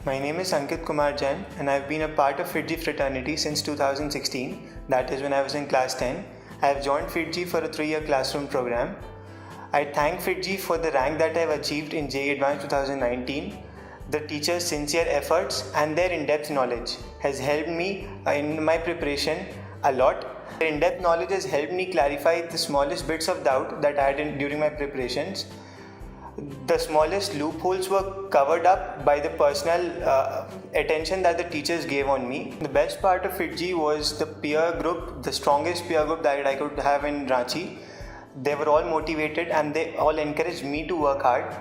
My name is Ankit Kumar Jain and I've been a part of FIITJEE fraternity since 2016, that is when I was in class 10. I have joined FIITJEE for a 3-year classroom program. I thank FIITJEE for the rank that I have achieved in JEE Advanced 2019. The teachers' sincere efforts and their in-depth knowledge has helped me in my preparation a lot. Their in-depth knowledge has helped me clarify the smallest bits of doubt that I had during my preparations. The smallest loopholes were covered up by the personal attention that the teachers gave on me. The best part of FIITJEE was the peer group, the strongest peer group that I could have in Ranchi. They were all motivated and they all encouraged me to work hard.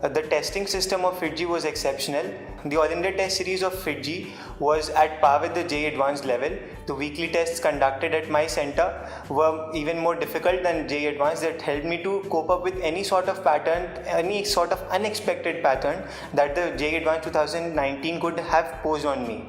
The testing system of FIITJEE was exceptional. The All India Test Series of FIITJEE was at par with the JEE Advanced level. The weekly tests conducted at my center were even more difficult than JEE Advanced. That helped me to cope up with any sort of pattern, any sort of unexpected pattern that the JEE Advanced 2019 could have posed on me.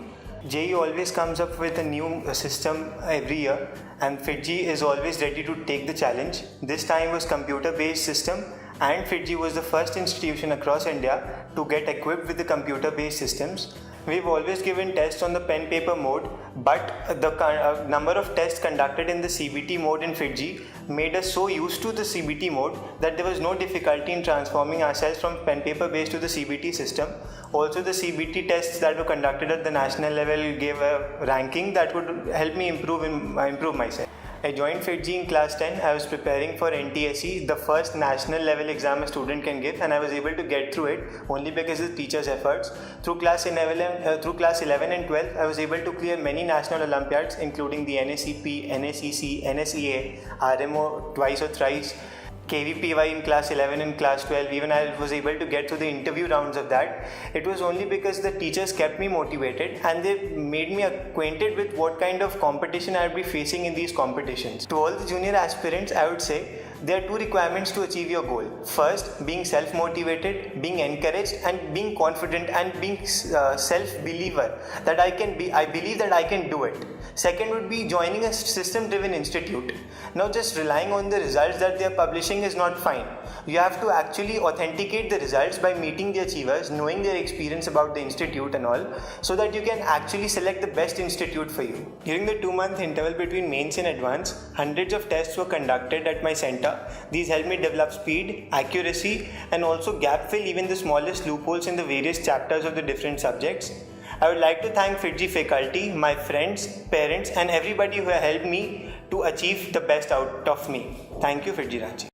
JEE always comes up with a new system every year and FIITJEE is always ready to take the challenge. This time was computer-based system, and FIITJEE was the first institution across India to get equipped with the computer-based systems. We've always given tests on the pen paper mode, but the number of tests conducted in the CBT mode in FIITJEE made us so used to the CBT mode that there was no difficulty in transforming ourselves from pen paper based to the CBT system. Also, the CBT tests that were conducted at the national level gave a ranking that would help me improve myself. I joined FIITJEE in class 10. I was preparing for NTSE, the first national level exam a student can give, and I was able to get through it only because of the teachers' efforts. Through class 11 and 12, I was able to clear many national Olympiads, including the NACP, NACC, NSEA, RMO twice or thrice, KVPY in class 11 and class 12. Even I was able to get through the interview rounds of that. It was only because the teachers kept me motivated and they made me acquainted with what kind of competition I would be facing in these competitions. To all the junior aspirants, I would say there are 2 requirements to achieve your goal. First, being self-motivated, being encouraged, and being confident and being self-believer that I believe that I can do it. Second would be joining a system-driven institute. Now, just relying on the results that they are publishing is not fine. You have to actually authenticate the results by meeting the achievers, knowing their experience about the institute and all, so that you can actually select the best institute for you. During the 2-month interval between mains and advanced, hundreds of tests were conducted at my center. These helped me develop speed, accuracy, and also gap fill even the smallest loopholes in the various chapters of the different subjects. I would like to thank FIITJEE faculty, my friends, parents, and everybody who helped me to achieve the best out of me. Thank you, FIITJEE Ranchi.